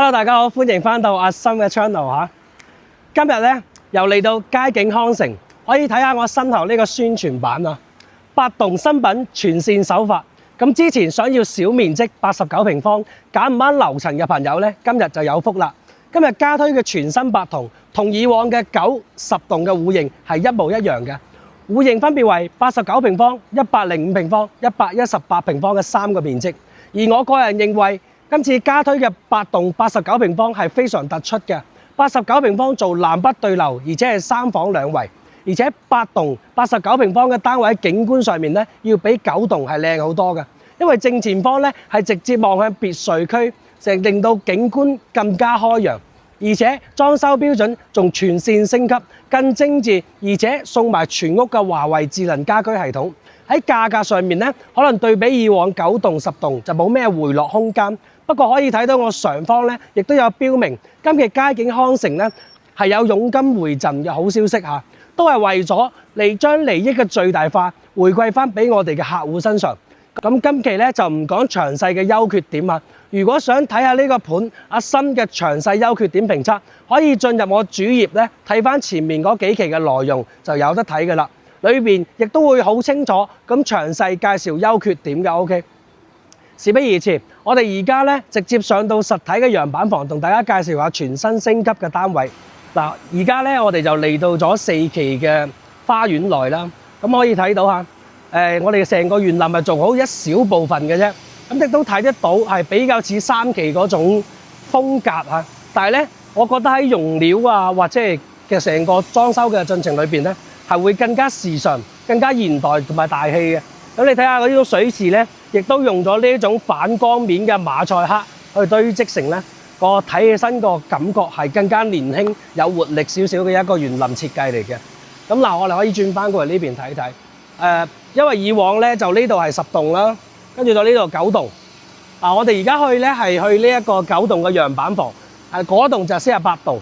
Hello， 大家好，歡迎翻到阿森嘅 channel 嚇。今日咧又嚟到佳景康城，可以睇下我身後呢個宣傳版啊。八棟新品全線首發。咁之前想要小面積89平方，揀唔啱樓層嘅朋友咧，今日就有福啦。今日加推嘅全新八棟，同以往嘅9、10棟嘅戶型係一模一樣嘅。戶型分別為89平方、105平方、118平方嘅3個面積。而我個人認為，今次加推嘅八棟89平方係非常突出嘅。89平方做南北對流，而且係3房2衛，而且八棟89平方嘅單位景觀上面咧，要比9棟係靚好多嘅。因為正前方咧係直接望向別墅區，成令到景觀更加開揚，而且裝修標準仲全線升級，更精緻，而且送埋全屋嘅華為智能家居系統。喺價格上面咧，可能對比以往9棟10棟就冇咩回落空間。不過可以睇到我上方咧，亦都有標明今期佳景康城咧係有佣金回贈嘅好消息嚇，都係為咗嚟將利益嘅最大化回饋翻俾我哋嘅客戶身上。咁今期咧就唔講詳細嘅優缺點啊！如果想睇下呢個盤阿森嘅詳細優缺點評測，可以進入我主頁咧睇翻前面嗰幾期嘅內容就有得睇㗎啦。裏邊亦都會好清楚咁詳細介紹優缺點嘅。OK。事不宜遲，我哋而家咧直接上到實體嘅樣板房，同大家介紹下全新升級嘅單位。嗱，而家咧我哋就嚟到咗4期嘅花園內啦。咁可以睇到嚇，我哋成個園林係做好一小部分嘅啫。咁亦都睇得到係比較似3期嗰種風格嚇。但係咧，我覺得喺用料啊，或者係嘅成個裝修嘅進程裏邊咧，係會更加時尚、更加現代同埋大氣嘅。咁你睇下嗰啲水池咧，亦都用咗呢一種反光面嘅馬賽克去堆積成咧個睇起身個感覺係更加年輕、有活力少少嘅一個園林設計嚟嘅。咁嗱，我哋可以轉翻過嚟呢邊睇睇。因為以往咧就呢度係10棟啦，跟住到呢度9棟。我哋而家去咧係去呢一個9棟嘅樣板房，嗰棟就48棟。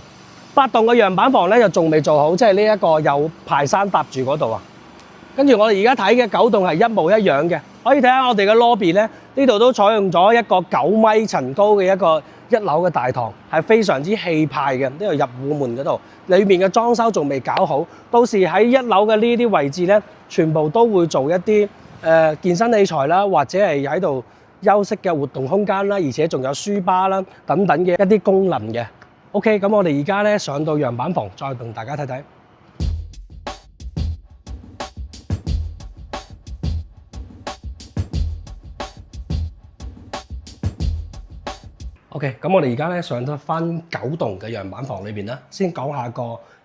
8棟嘅樣板房咧就仲未做好，即係呢一個有排山搭住嗰度啊。跟住我哋而家睇嘅9棟係一模一樣嘅，可以睇下我哋嘅 lobby 咧，呢度都採用咗一個9米層高嘅一個1樓嘅大堂，係非常之氣派嘅。呢度入戶門嗰度，裏面嘅裝修仲未搞好，到時喺1樓嘅呢啲位置咧，全部都會做一啲健身器材啦，或者係喺度休息嘅活動空間啦，而且仲有書吧啦等等嘅一啲功能嘅。OK， 咁我哋而家咧上到樣板房，再同大家睇睇。OK， 咁我哋而家咧上到翻9棟嘅樣板房裏邊啦，先講下個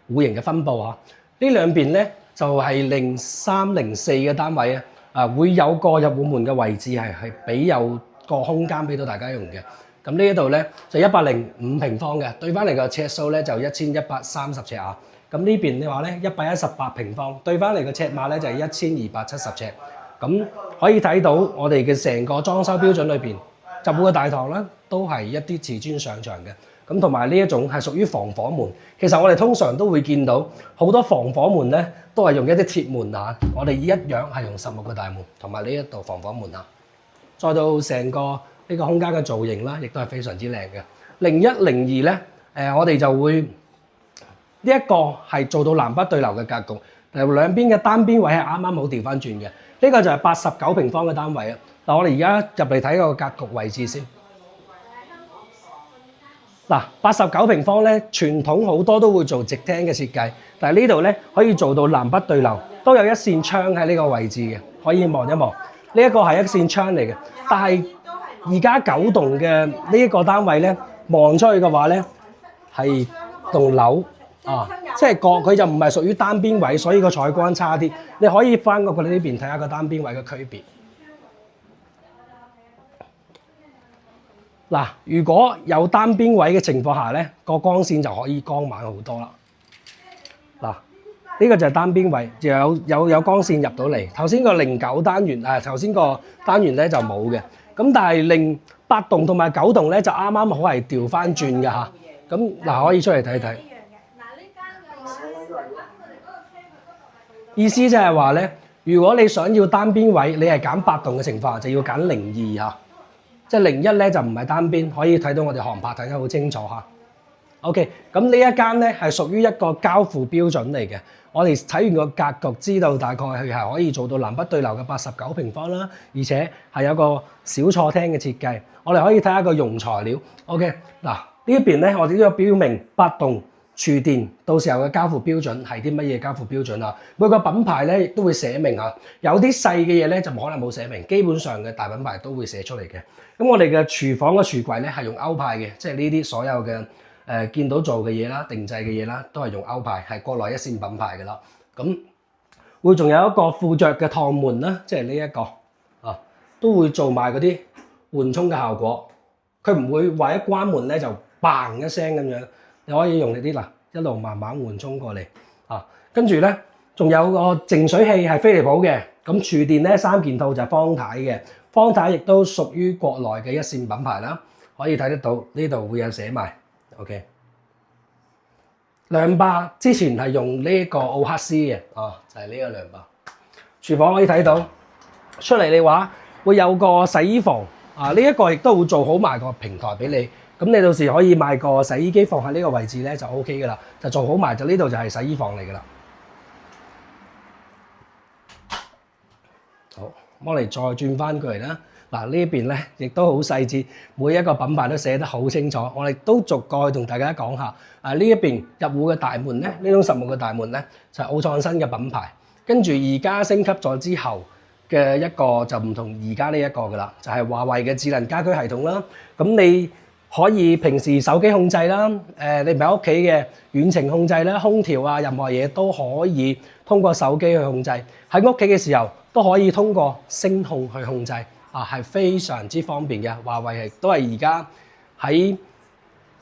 戶型嘅分佈嚇。呢兩邊咧就係03、04嘅單位啊，會有個入戶門嘅位置係俾有個空間俾到大家用嘅。咁呢一度咧就105平方嘅，對翻嚟個尺數咧就1130尺啊。咁呢邊嘅話咧118平方，對翻嚟個尺碼咧就係1270尺。咁可以睇到我哋嘅成個裝修標準裏邊，入戶嘅大堂啦，都係一啲瓷磚上牆嘅。咁同埋呢一種係屬於防火門。其實我哋通常都會見到好多防火門咧，都係用一啲鐵門啊。我哋一樣係用實木嘅大門，同埋呢一度防火門啊。再到成個呢個空間嘅造型啦，亦都係非常之靚嘅。01、02咧，我哋就會呢一個係做到南北對流嘅格局，兩邊嘅單邊位係啱啱好調翻轉嘅。呢個就係89平方嘅單位啊。嗱，我哋而家入嚟睇個格局位置先。嗱，89平方咧，傳統好多都會做直廳嘅設計，但係呢度咧可以做到南北對流，都有一扇窗喺呢個位置嘅，可以望一望。呢一個係一扇窗嚟嘅，但係而家9棟嘅呢一個單位咧，望出去嘅話咧係棟樓啊，即係佢就唔係屬於單邊位，所以個採光差啲。你可以翻過去呢邊睇下個單邊位嘅區別。嗱，如果有單邊位嘅情況下咧，個光線就可以光猛好多啦。嗱，呢個就係單邊位，就有光線入到嚟。頭先個09單元頭先個單元咧就冇嘅。咁但係08棟同埋9棟咧就啱啱好係調翻轉嘅嚇。咁嗱，可以出嚟睇睇。意思就係話咧，如果你想要單邊位，你係揀8棟嘅情況下，就要揀02嚇。即係01咧就唔係單邊，可以睇到我哋航拍睇得好清楚嚇。OK， 咁呢一間咧係屬於一個交付標準嚟嘅。我哋睇完個格局，知道大概佢係可以做到南北對流嘅89平方啦，而且係有個小錯廳嘅設計。我哋可以睇下個用材料。OK， 嗱呢一邊咧，我哋都有標明8動儲電，到時候嘅交付標準係啲乜嘢交付標準啊？每個品牌咧亦都會寫明啊，有啲細嘅嘢咧就可能冇寫明，基本上嘅大品牌都會寫出嚟嘅。咁我哋嘅廚房嘅櫥櫃咧係用歐派嘅，即係呢啲所有嘅。見到做嘅嘢啦，定製嘅嘢啦，都係用歐派，係國內一線品牌嘅啦。咁會仲有一個附着嘅趟門啦，即係呢一個啊，都會做埋嗰啲緩衝嘅效果。佢唔會話一關門咧就嘭一聲咁樣，你可以用呢啲嗱，一路慢慢緩衝過嚟啊。跟住咧，仲有個淨水器係飛利浦嘅，咁廚電咧3件套就係方太嘅，方太亦都屬於國內嘅一線品牌啦。可以睇得到呢度會有寫埋。OK， 涼霸之前係用呢個奧克斯嘅，就係呢個涼霸。廚房可以睇到出嚟，你話會有個洗衣房呢一個亦都會做好埋個平台俾你。咁你到時可以買個洗衣機放喺呢個位置咧就 OK 噶啦，就做好埋就呢度就係洗衣房嚟噶啦。好，我哋再轉翻過嚟啦。嗱呢邊咧亦都好細緻，每一個品牌都寫得好清楚。我哋都逐個去同大家講下。呢一邊入戶嘅大門咧，呢種實木嘅大門咧就係奧創新嘅品牌。跟住而家升級咗之後嘅一個就唔同而家呢一個噶啦，就係華為嘅智能家居系統啦。咁你可以平時手機控制啦，你唔喺屋企嘅遠程控制啦，空調啊任何嘢都可以通過手機去控制。喺屋企嘅時候都可以通過聲控去控制。係非常之方便嘅，華為係都係而家喺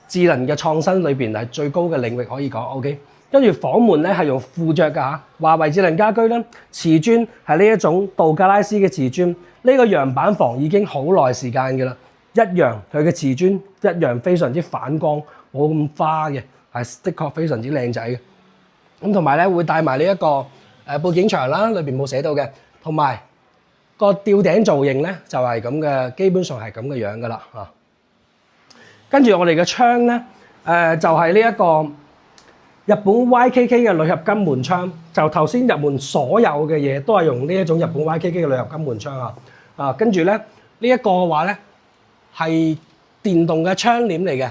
智能嘅創新裏邊係最高嘅領域可以講。OK， 跟住房門咧係用附着嘅嚇，華為智能家居咧瓷磚係呢一種杜加拉斯嘅瓷磚，呢個陽板房已經好耐時間嘅啦，一樣佢嘅瓷磚一樣非常之反光，冇咁花嘅，係的確非常之靚仔嘅。咁同埋咧會帶埋呢一個背景牆啦，裏邊冇寫到嘅，同埋。個吊頂造型咧就係咁嘅，基本上係咁嘅樣噶啦嚇。跟住我哋嘅窗咧，就係呢一個日本 YKK 嘅鋁合金門窗。就頭先入門所有嘅嘢都係用呢一種日本 YKK 嘅鋁合金門窗啊。跟住咧呢一個嘅話咧係電動嘅窗簾嚟嘅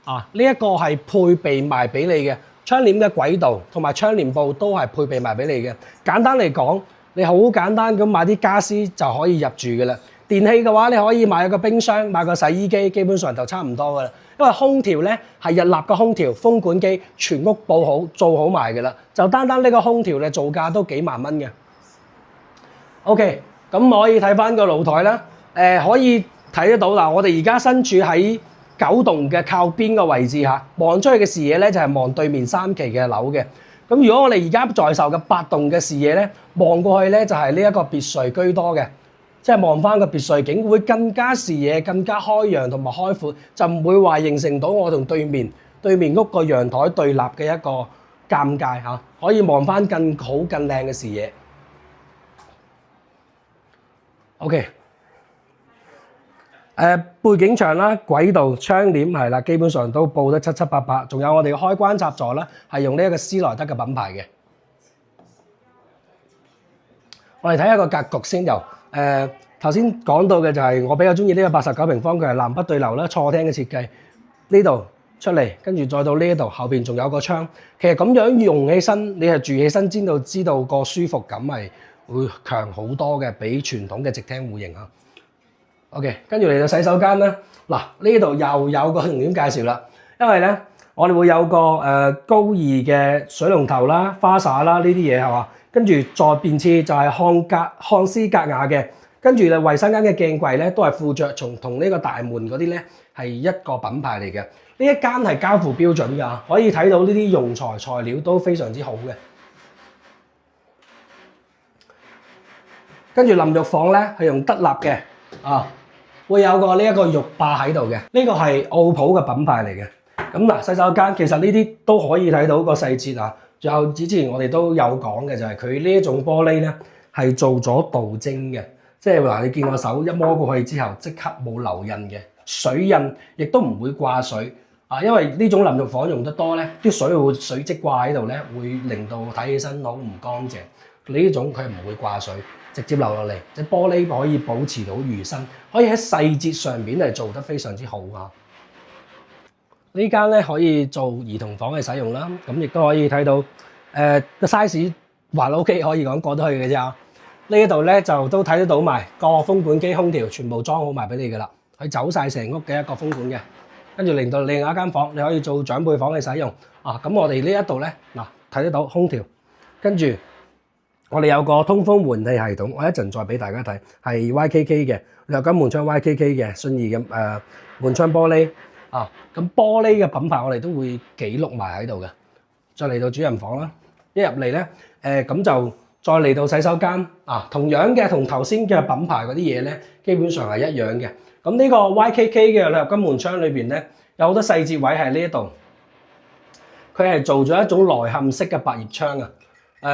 啊。呢一個係配備埋俾你嘅窗簾嘅軌道同埋窗簾布都係配備埋俾你嘅。簡單嚟講。你好簡單咁買啲家私就可以入住嘅啦。電器嘅話，你可以買個冰箱、買個洗衣機，基本上就差唔多噶啦。因為空調咧係日立嘅空調、風管機，全屋佈好做好埋嘅啦。就單單呢個空調咧造價都幾萬蚊嘅。OK， 咁可以睇翻個露台啦。可以睇得到嗱，我哋而家身處喺9棟嘅靠邊嘅位置嚇，望出去嘅視野咧就係望對面3期嘅樓嘅。咁如果我哋而家在售嘅8棟嘅視野咧，望過去咧就係呢一個別墅居多嘅，即係望翻個別墅景會更加視野更加開揚同埋開闊，就唔會話形成到我同對面屋個陽台對立嘅一個尷尬嚇，可以望翻更好更靚嘅視野。OK。背景牆啦、軌道、窗簾係啦，基本上都佈得七七八八。仲有我哋嘅開關插座啦，係用呢一個斯萊德嘅品牌嘅。我哋睇下個格局先，由頭先講到嘅就係我比較中意呢個89平方，佢係南北對流啦，錯廳嘅設計。呢度出嚟，跟住再到呢一度，後邊仲有個窗。其實咁樣用起身，你係住起身知道個舒服感係會強好多嘅，比傳統嘅直廳戶型啊。OK， 跟住嚟到洗手間啦。嗱，呢度又有個重點介紹啦，因為咧我哋會有個高二嘅水龍頭啦、花灑啦呢啲嘢係嘛，跟住再邊次就係漢斯格雅嘅，跟住咧衞生間嘅鏡櫃咧都係附着同呢個大門嗰啲咧係一個品牌嚟嘅。呢一間係交付標準㗎，可以睇到呢啲用材料都非常之好嘅。跟住淋浴房咧係用德立嘅啊。會有個呢一個浴霸喺度嘅，呢個係奧普嘅品牌嚟嘅。咁嗱，洗手間其實呢啲都可以睇到個細節啊。仲有之前我哋都有講嘅就係佢呢一種玻璃咧係做咗鍍晶嘅，即係話你見我手一摸過去之後，即刻冇留印嘅水印，亦都唔會掛水啊！因為呢種淋浴房用得多咧，啲水漬掛喺度咧，會令到睇起身好唔乾淨。呢種佢唔會掛水，直接流落嚟，隻玻璃可以保持到魚身，可以喺細節上面係做得非常之好啊！呢間咧可以做兒童房嘅使用啦，咁亦都可以睇到個 size 還 OK， 可以講過得去嘅啫。呢度咧就都睇得到埋個風管機、空調全部裝好埋俾你噶啦，佢走晒成屋嘅一個風管嘅，跟住令到另外一間房你可以做長輩房嘅使用啊。咁我哋呢一度咧嗱睇得到空調，跟住我哋有個通風換氣系統，我一陣再俾大家睇，係 YKK 嘅，鋁合金門窗 YKK 嘅信義嘅門窗玻璃啊。咁玻璃嘅品牌我哋都會記錄埋喺度嘅。再嚟到主人房啦，一入嚟咧咁就再嚟到洗手間啊，同樣嘅同頭先嘅品牌嗰啲嘢咧，基本上係一樣嘅。咁呢個 YKK 嘅鋁合金門窗裏邊咧，有好多細節位喺呢一度，佢係做咗一種內嵌式嘅百葉窗啊。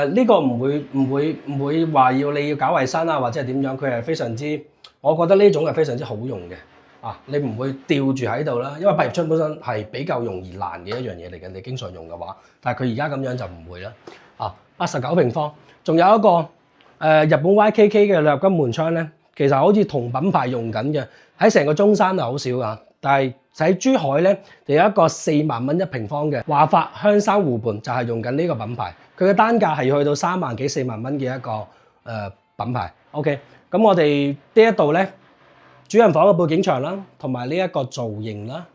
呢個唔會話你要搞衞生啊，或者係點樣，佢係非常之，我覺得呢種係非常之好用嘅啊！你唔會吊住喺度啦，因為百葉窗本身係比較容易爛嘅一樣嘢嚟嘅，你經常用嘅話，但係佢而家咁樣就唔會啦。啊，89平方，仲有一個日本 YKK 嘅鋁合金門窗咧，其實好似同品牌用緊嘅，喺成個中山係好少㗎，但係喺珠海咧就有一個4萬蚊1平方嘅華發香山湖畔，就係用緊呢個品牌。佢嘅單價係要去到3萬幾4萬蚊嘅一個品牌。OK， 咁我哋呢一度咧，主人房嘅背景牆啦，同埋呢一個造型啦，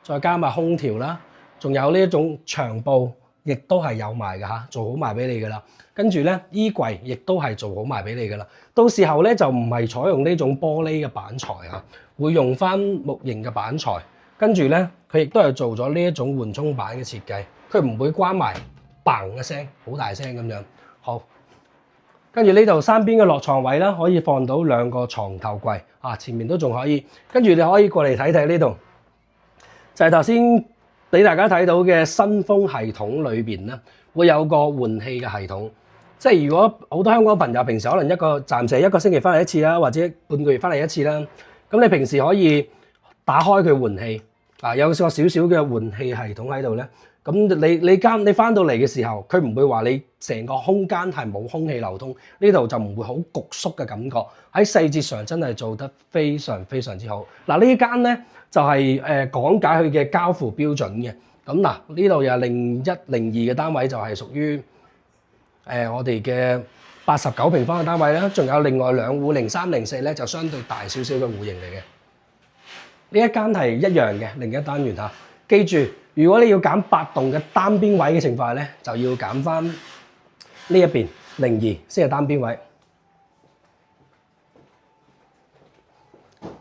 再加埋空調啦，仲有呢一種牆布，亦都係有埋嘅嚇，做好埋俾你噶啦。跟住咧，衣櫃亦都係做好埋俾你噶啦。到時候咧就唔係採用呢種玻璃嘅板材嚇，會用翻木型嘅板材。跟住咧，佢亦都係做咗呢一種緩衝板嘅設計，佢唔會關埋。嘭一聲，好大聲咁樣。好，跟住呢度三邊嘅落床位啦，可以放到2個床頭櫃啊，前面都仲可以。跟住你可以過嚟睇睇呢度，就係頭先俾大家睇到嘅新風系統裏邊咧，會有個換氣嘅系統。即係如果好多香港朋友平時可能暫時一個星期翻嚟一次啦，或者半個月翻嚟一次啦，咁你平時可以打開佢換氣啊，有個少少嘅換氣系統喺度咧。咁你翻到嚟嘅時候，佢唔會話你成個空間係冇空氣流通，呢度就唔會好焗縮嘅感覺。喺細節上真係做得非常非常之好。嗱，呢間咧就係講解佢嘅交付標準嘅。咁嗱，呢度又01、02嘅單位就係屬於我哋嘅89平方嘅單位啦。仲有另外2戶03、04咧就相對大少少嘅戶型嚟嘅。呢一間係一樣嘅另一單元嚇，記住。如果你要揀8棟嘅單邊位嘅情況咧，就要揀翻呢一邊02先係單邊位。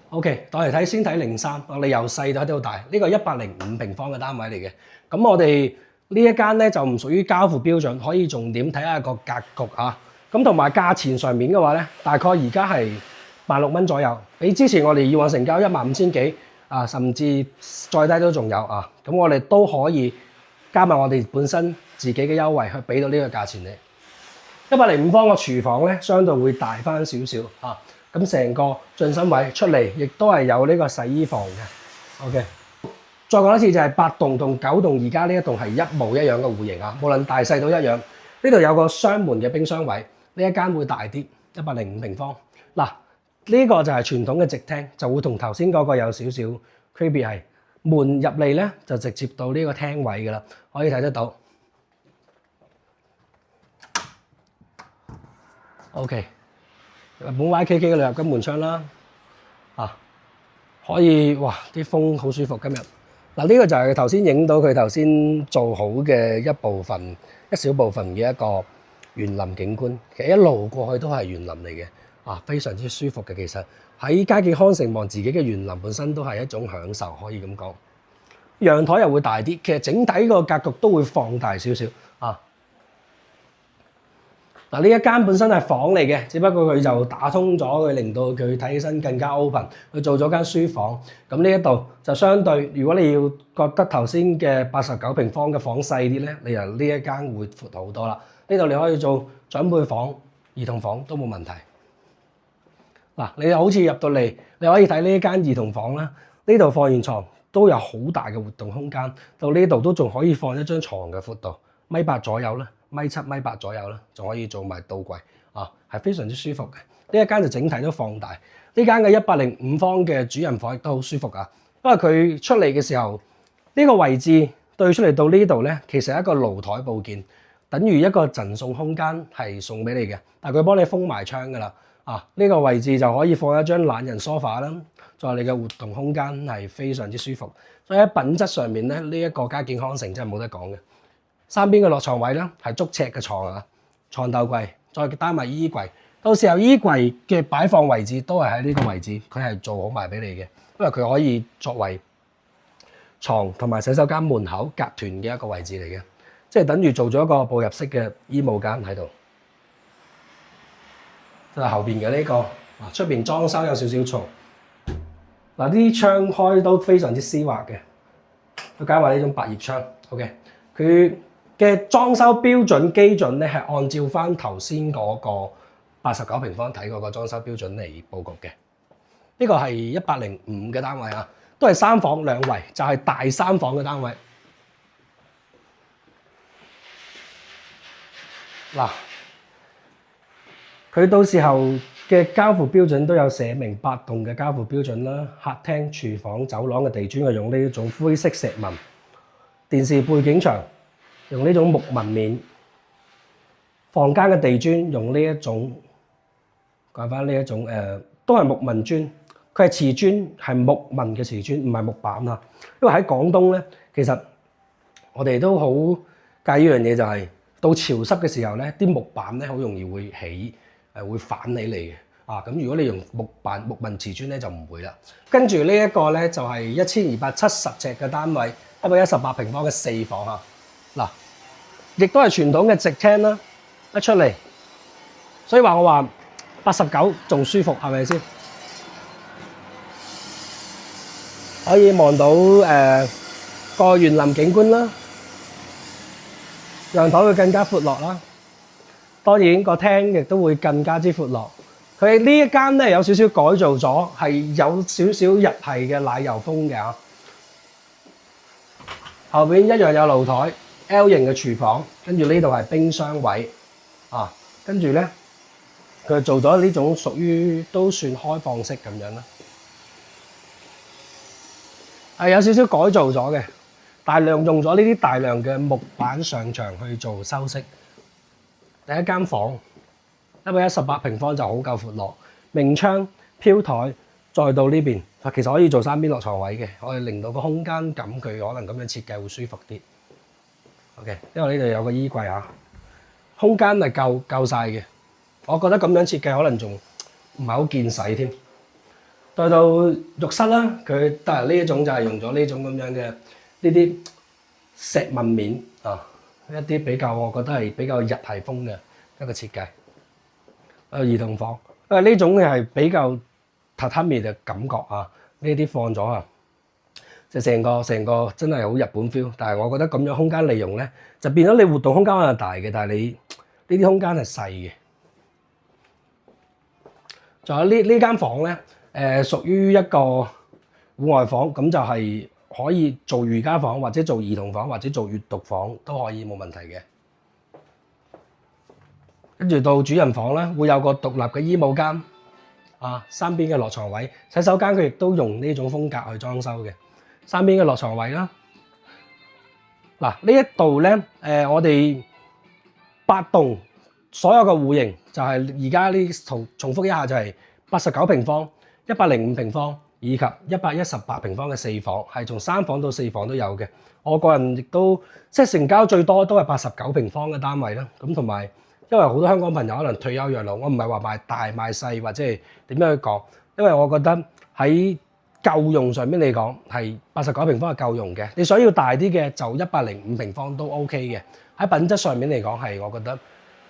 OK， 我嚟睇先睇03，我哋由細睇到大，呢個105平方嘅單位嚟嘅。咁我哋呢一間咧就唔屬於交付標準，可以重點睇下個格局啊。咁同埋價錢上面嘅話咧，大概而家係16,000蚊左右，比之前我哋以往成交15,000幾。甚至再低都仲有啊！咁我哋都可以加埋我哋本身自己嘅優惠去俾到呢個價錢你。105方個廚房咧，相對會大翻少少啊！咁成個進身位出嚟，亦都係有呢個洗衣房嘅。OK， 再講一次就係8棟同9棟，而家呢一棟係一模一樣嘅戶型啊！無論大細都一樣。呢度有個雙門嘅冰箱位，呢一間會大啲，105平方。嗱。呢個就係傳統嘅直廳，就會同頭先嗰個有少少區別係門入嚟咧，就直接到呢個廳位㗎啦，可以睇得到。OK， 日本 YKK 嘅鋁合金門窗啦，可以哇啲風好舒服今日。嗱，呢個就係頭先影到佢頭先做好嘅一小部分嘅一個園林景觀，其實一路過去都係園林嚟嘅。非常之舒服嘅，其實喺佳景康城望自己嘅園林本身都係一種享受，可以咁講。陽台又會大啲，其實整體個格局都會放大少少啊。嗱，呢一間本身係房嚟嘅，只不過佢就打通咗，佢令到佢睇起身更加 open，佢做咗間書房。咁呢一度就相對，如果你要覺得頭先嘅89平方嘅房細啲咧，你由呢一間會闊好多啦。呢度你可以做長輩房、兒童房都冇問題。嗱，你好似入到嚟，你可以睇呢一間兒童房啦。呢度放完床都有好大嘅活動空間，到呢度都仲可以放一張床嘅闊度，1.8米左右啦，1.7、1.8米左右啦，仲可以做埋倒櫃啊，係非常之舒服嘅。呢一間就整體都放大。呢間嘅105方嘅主人房亦都好舒服啊，因為佢出嚟嘅時候，呢個位置對出嚟到呢度咧，其實係一個露台佈件，等於一個贈送空間係送俾你嘅，但係佢幫你封埋窗㗎啦。啊，呢個位置就可以放一張懶人梳化啦，在你嘅活動空間係非常之舒服。所以喺品質上面咧，呢一個佳景康城真係冇得講嘅。三邊嘅落床位咧係足尺嘅床啊，床頭櫃再加埋衣櫃，到時候衣櫃嘅擺放位置都係喺呢個位置，佢係做好埋俾你嘅，因為佢可以作為床同埋洗手間門口隔斷嘅一個位置嚟嘅，即係等於做咗一個步入式嘅衣帽間喺度。後邊嘅呢個，出邊裝修有少少嘈，嗱啲窗開都非常之絲滑嘅，再加埋呢種百葉窗 ，OK，佢嘅裝修標準基準咧係按照翻頭先嗰個89平方睇嗰個裝修標準嚟佈局嘅。呢個係105嘅單位啊，都係3房2衛，就係大3房嘅單位。嗱。佢到時候嘅交付標準都有寫明8棟嘅交付標準啦，客廳、廚房、走廊嘅地磚係用呢種灰色石紋，電視背景牆用呢種木紋面，房間嘅地磚用呢一種講翻呢一種都係木紋磚，佢係瓷磚，係木紋嘅瓷磚，唔係木板啊。因為喺廣東咧，其實我哋都好介意一樣嘢，就係到潮濕嘅時候咧，啲木板咧好容易會起。會反起嚟嘅啊！咁如果你用木紋瓷磚咧就唔會啦。跟住呢一個咧就係1270尺嘅單位，118平方嘅4房啊！嗱，亦都係傳統嘅直廳啦，一出嚟，所以話我話89仲舒服係咪先？可以望到個園林景觀啦，陽台會更加闊落啦。當然個廳亦都會更加之闊落。佢呢一間咧有少少改造咗，係有少少日系嘅奶油風嘅嚇。後邊一樣有露台 ，L 型嘅廚房，跟住呢度係冰箱位啊。跟住咧佢做咗呢種屬於都算開放式咁樣啦，係有少少改造咗嘅，大量用咗呢啲大量嘅木板上牆去做修飾。第一間房118平方就好夠闊落，明窗、飄台，再到呢邊，其實可以做3邊落床位嘅，可以令到個空間感佢可能咁樣設計會舒服啲。OK， 因為呢度有個衣櫃啊，空間係夠晒嘅。我覺得咁樣設計可能仲唔係好見使添。再到浴室啦，佢但係呢一種就係用咗呢種咁樣嘅呢啲石紋面啊。一啲比較，我覺得係比較日系風嘅一個設計。兒童房，因為呢種係比較榻榻米嘅感覺啊，呢啲放咗啊，就成個真係好日本 feel。但係我覺得咁樣空間利用咧，就變咗你活動空間可能大嘅，但係你呢啲空間係細嘅。仲有呢間房咧，屬於一個戶外房，咁就係可以做瑜伽房，或者做兒童房，或者做閱讀房都可以冇問題嘅。跟住到主人房咧，會有個獨立嘅衣帽間啊，3邊嘅落床位，洗手間佢亦都用呢種風格去裝修嘅，3邊嘅落床位啦。嗱，呢一度咧，我哋8棟所有嘅戶型就係而家呢重複一下，就係89平方、105平方以及118平方嘅4房，係從3房到4房都有嘅。我個人亦都即係成交最多都係89平方嘅單位啦。咁同埋因為好多香港朋友可能退休養老，我唔係話賣大賣細或者係點樣去講，因為我覺得喺夠用上面嚟講係89平方係夠用嘅。你想要大啲嘅就105平方都 OK 嘅。喺品質上面嚟講係我覺得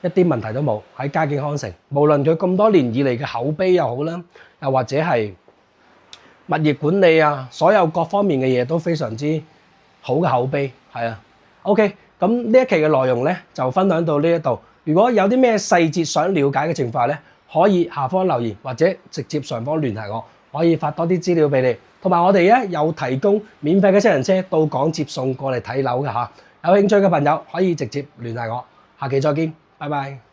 一啲問題都冇。喺佳景康城，無論佢咁多年以嚟嘅口碑又好啦，又或者係物業管理啊，所有各方面嘅嘢都非常之好嘅口碑，係啊。OK，咁呢一期嘅內容咧就分享到呢一度。如果有啲咩細節想了解嘅情況咧，可以下方留言或者直接上方聯繫我，可以發多啲資料俾你。同埋我哋咧有提供免費嘅私人車到港接送過嚟睇樓嘅嚇，有興趣嘅朋友可以直接聯繫我。下期再見，拜拜。